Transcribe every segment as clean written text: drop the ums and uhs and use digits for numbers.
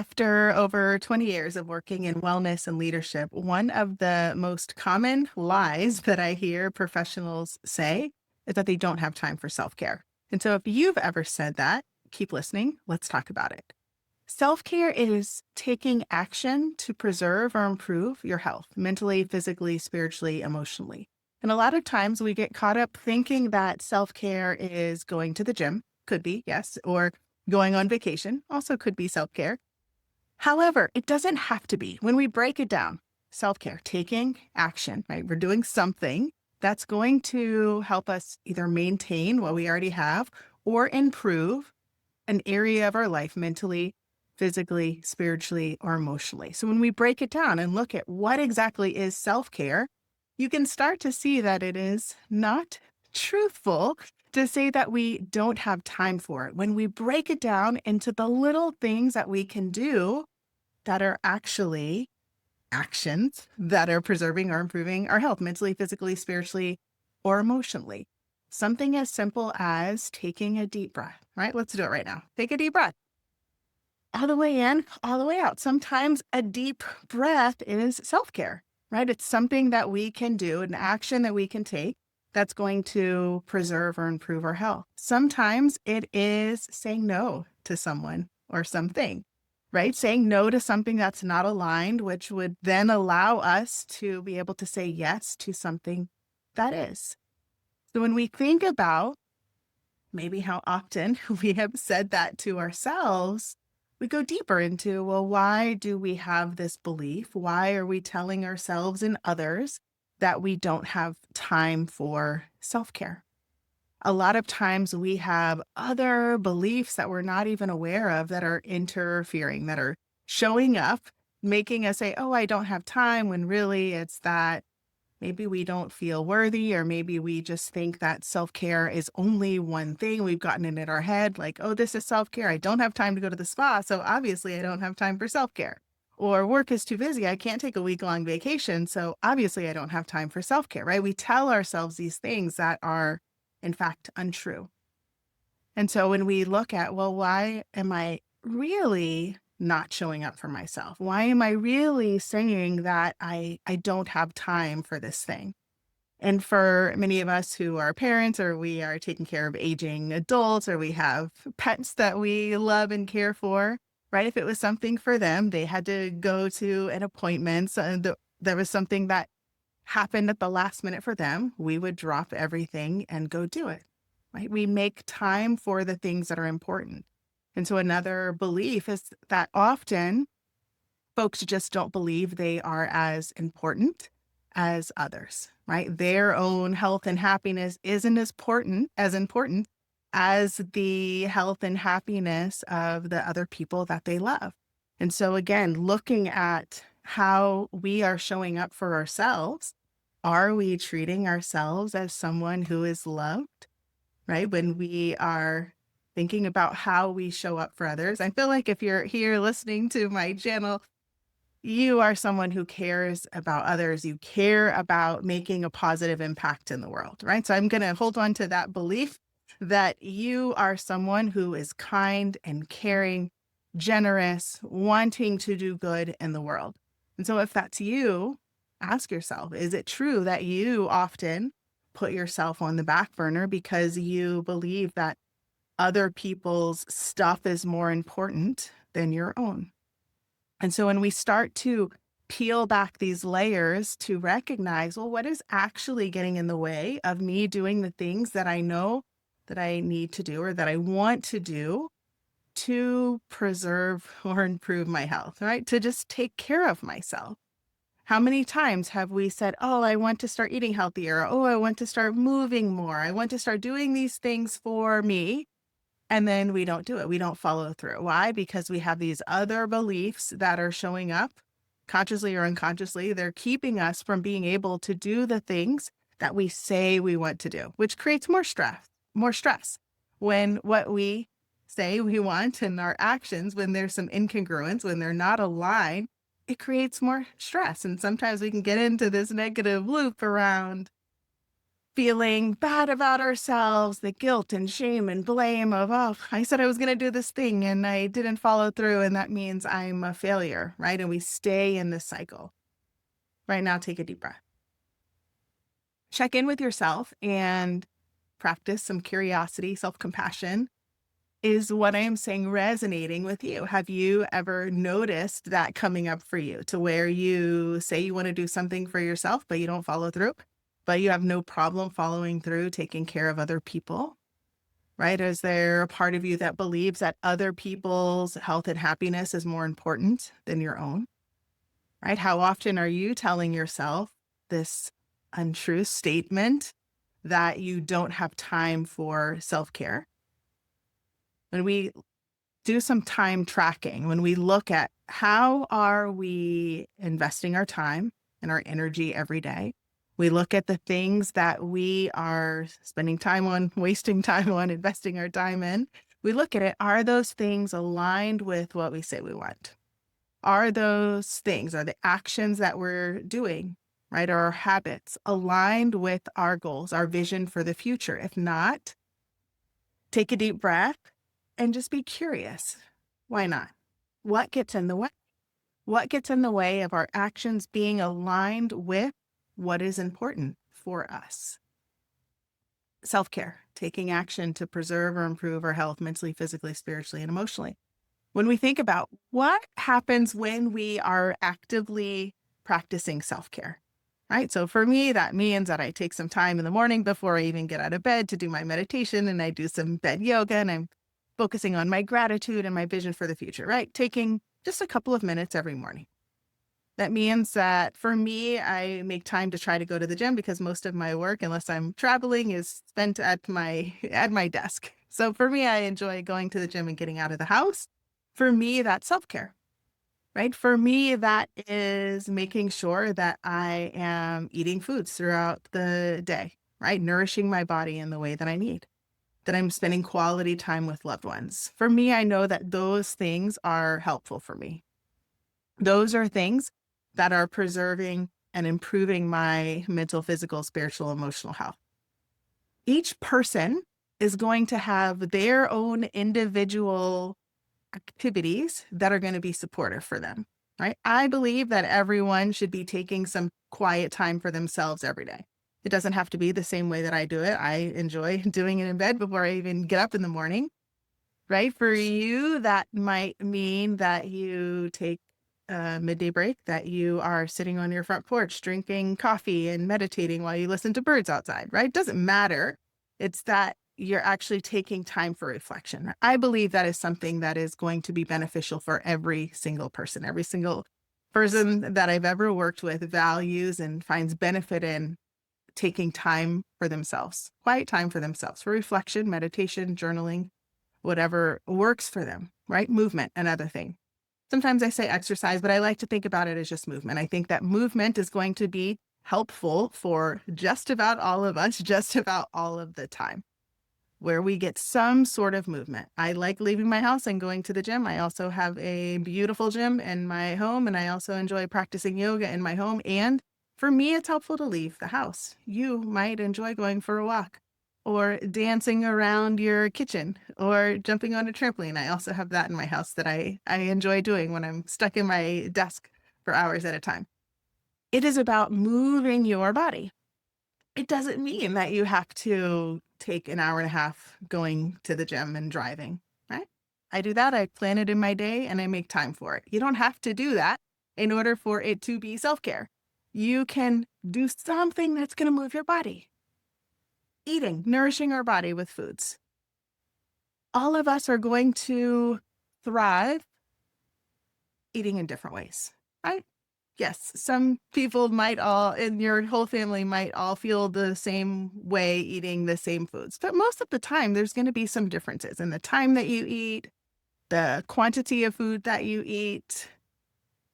After over 20 years of working in wellness and leadership, one of the most common lies that I hear professionals say is that they don't have time for self care. And so, if you've ever said that, keep listening. Let's talk about it. Self care is taking action to preserve or improve your health mentally, physically, spiritually, emotionally. And a lot of times we get caught up thinking that self care is going to the gym, could be, yes, or going on vacation, also could be self care. However, it doesn't have to be. When we break it down, self care, taking action, right? We're doing something that's going to help us either maintain what we already have or improve an area of our life mentally, physically, spiritually, or emotionally. So when we break it down and look at what exactly is self care, you can start to see that it is not truthful to say that we don't have time for it. When we break it down into the little things that we can do that are actually actions that are preserving or improving our health mentally, physically, spiritually, or emotionally. Something as simple as taking a deep breath, right? Let's do it right now. Take a deep breath. All the way in, all the way out. Sometimes a deep breath is self care, right? It's something that we can do, an action that we can take that's going to preserve or improve our health. Sometimes it is saying no to someone or something, right? Saying no to something that's not aligned, which would then allow us to be able to say yes to something that is. So when we think about maybe how often we have said that to ourselves, we go deeper into, well, why do we have this belief? Why are we telling ourselves and others that we don't have time for self care? A lot of times we have other beliefs that we're not even aware of that are interfering, that are showing up, making us say, oh, I don't have time, when really it's that maybe we don't feel worthy, or maybe we just think that self care is only one thing. We've gotten it in our head like, oh, this is self care. I don't have time to go to the spa. So obviously, I don't have time for self care. Or work is too busy. I can't take a week long vacation. So obviously, I don't have time for self care, right? We tell ourselves these things that are, in fact, untrue. And so when we look at, well, why am I really not showing up for myself? Why am I really saying that I don't have time for this thing? And for many of us who are parents, or we are taking care of aging adults, or we have pets that we love and care for, right? If it was something for them, they had to go to an appointment, so there was something that happened at the last minute for them, we would drop everything and go do it, right? We make time for the things that are important. And so another belief is that often folks just don't believe they are as important as others, right? Their own health and happiness isn't as important as the health and happiness of the other people that they love. And so again, looking at how we are showing up for ourselves, are we treating ourselves as someone who is loved, right? When we are thinking about how we show up for others, I feel like if you're here listening to my channel, you are someone who cares about others. You care about making a positive impact in the world, right? So I'm going to hold on to that belief that you are someone who is kind and caring, generous, wanting to do good in the world. And so if that's you, ask yourself, is it true that you often put yourself on the back burner because you believe that other people's stuff is more important than your own? And so when we start to peel back these layers to recognize, well, what is actually getting in the way of me doing the things that I know that I need to do or that I want to do to preserve or improve my health, right? To just take care of myself. How many times have we said, oh, I want to start eating healthier. Oh, I want to start moving more. I want to start doing these things for me. And then we don't do it. We don't follow through. Why? Because we have these other beliefs that are showing up consciously or unconsciously. They're keeping us from being able to do the things that we say we want to do, which creates more stress when what we say we want and our actions, when there's some incongruence, when they're not aligned, it creates more stress. And sometimes we can get into this negative loop around, feeling bad about ourselves, the guilt and shame and blame of, oh, I said I was going to do this thing and I didn't follow through, and that means I'm a failure, right? And we stay in this cycle. Right now, take a deep breath. Check in with yourself and practice some curiosity, self-compassion. Is what I am saying resonating with you? Have you ever noticed that coming up for you, to where you say you want to do something for yourself, but you don't follow through, but you have no problem following through, taking care of other people, right? Is there a part of you that believes that other people's health and happiness is more important than your own, right? How often are you telling yourself this untrue statement that you don't have time for self-care? When we do some time tracking, when we look at how are we investing our time and our energy every day, we look at the things that we are spending time on, wasting time on, investing our time in. We look at it, are those things aligned with what we say we want? Are those things, are the actions that we're doing, right, or our habits aligned with our goals, our vision for the future? If not, take a deep breath and just be curious. Why not? What gets in the way? What gets in the way of our actions being aligned with what is important for us? Self-care, taking action to preserve or improve our health mentally, physically, spiritually, and emotionally. When we think about what happens when we are actively practicing self-care, right? So for me, that means that I take some time in the morning before I even get out of bed to do my meditation, and I do some bed yoga, and I'm focusing on my gratitude and my vision for the future, right? Taking just a couple of minutes every morning. That means that for me, I make time to try to go to the gym, because most of my work, unless I'm traveling, is spent at my desk. So for me, I enjoy going to the gym and getting out of the house. For me, that's self-care, right? For me, that is making sure that I am eating foods throughout the day, right? Nourishing my body in the way that I need, that I'm spending quality time with loved ones. For me, I know that those things are helpful for me. Those are things that are preserving and improving my mental, physical, spiritual, emotional health. Each person is going to have their own individual activities that are going to be supportive for them, right? I believe that everyone should be taking some quiet time for themselves every day. It doesn't have to be the same way that I do it. I enjoy doing it in bed before I even get up in the morning, right? For you, that might mean that you take a midday break, that you are sitting on your front porch, drinking coffee and meditating while you listen to birds outside, right? Doesn't matter. It's that you're actually taking time for reflection. I believe that is something that is going to be beneficial for every single person. Every single person that I've ever worked with values and finds benefit in taking time for themselves, quiet time for themselves, for reflection, meditation, journaling, whatever works for them, right? Movement, another thing. Sometimes I say exercise, but I like to think about it as just movement. I think that movement is going to be helpful for just about all of us, just about all of the time, where we get some sort of movement. I like leaving my house and going to the gym. I also have a beautiful gym in my home, and I also enjoy practicing yoga in my home. And for me, it's helpful to leave the house. You might enjoy going for a walk or dancing around your kitchen or jumping on a trampoline. I also have that in my house that I enjoy doing when I'm stuck in my desk for hours at a time. It is about moving your body. It doesn't mean that you have to take an hour and a half going to the gym and driving, right? I do that. I plan it in my day and I make time for it. You don't have to do that in order for it to be self-care. You can do something that's going to move your body. Eating, nourishing our body with foods. All of us are going to thrive eating in different ways, right? Yes, some people might all in your whole family might all feel the same way eating the same foods. But most of the time, there's going to be some differences in the time that you eat, the quantity of food that you eat,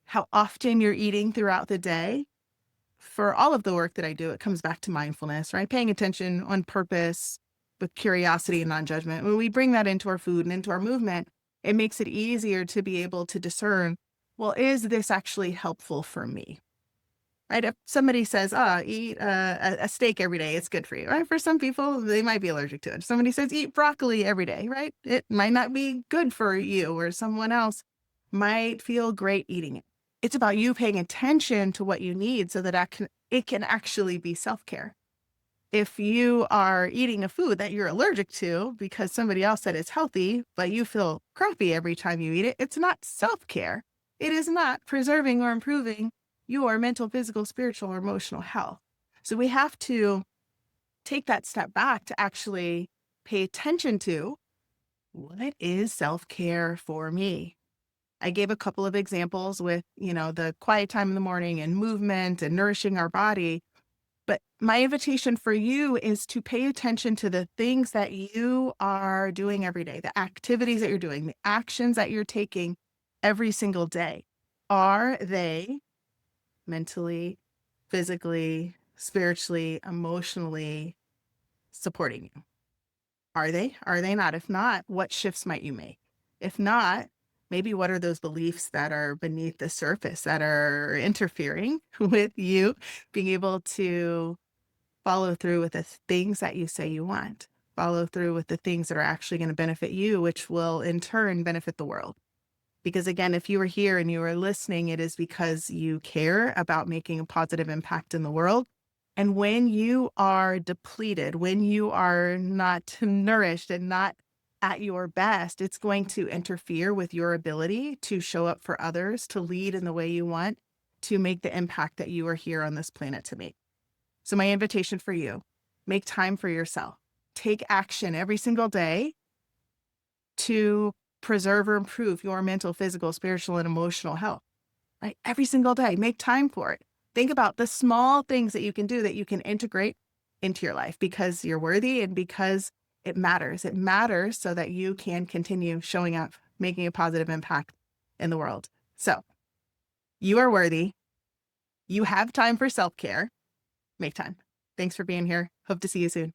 how often you're eating throughout the day. For all of the work that I do, it comes back to mindfulness, right? Paying attention on purpose with curiosity and non-judgment. When we bring that into our food and into our movement, it makes it easier to be able to discern, well, is this actually helpful for me? right? If somebody says, oh, eat a steak every day, it's good for you, right? For some people, they might be allergic to it. If somebody says, eat broccoli every day, right? It might not be good for you, or someone else might feel great eating it. It's about you paying attention to what you need so that it can actually be self-care. If you are eating a food that you're allergic to because somebody else said it's healthy, but you feel crappy every time you eat it, it's not self-care. It is not preserving or improving your mental, physical, spiritual, or emotional health. So we have to take that step back to actually pay attention to, what is self-care for me? I gave a couple of examples with, the quiet time in the morning and movement and nourishing our body. But my invitation for you is to pay attention to the things that you are doing every day, the activities that you're doing, the actions that you're taking every single day. Are they mentally, physically, spiritually, emotionally supporting you? Are they? Are they not? If not, what shifts might you make? If not, maybe what are those beliefs that are beneath the surface that are interfering with you being able to follow through with the things that you say you want? Follow through with the things that are actually going to benefit you, which will in turn benefit the world. Because again, if you are here and you are listening, it is because you care about making a positive impact in the world. And when you are depleted, when you are not nourished and not at your best, it's going to interfere with your ability to show up for others, to lead in the way you want, to make the impact that you are here on this planet to make. So my invitation for you, make time for yourself. Take action every single day to preserve or improve your mental, physical, spiritual, and emotional health, right? Every single day, make time for it. Think about the small things that you can do that you can integrate into your life because you're worthy and because it matters. It matters so that you can continue showing up, making a positive impact in the world. So you are worthy. You have time for self-care. Make time. Thanks for being here. Hope to see you soon.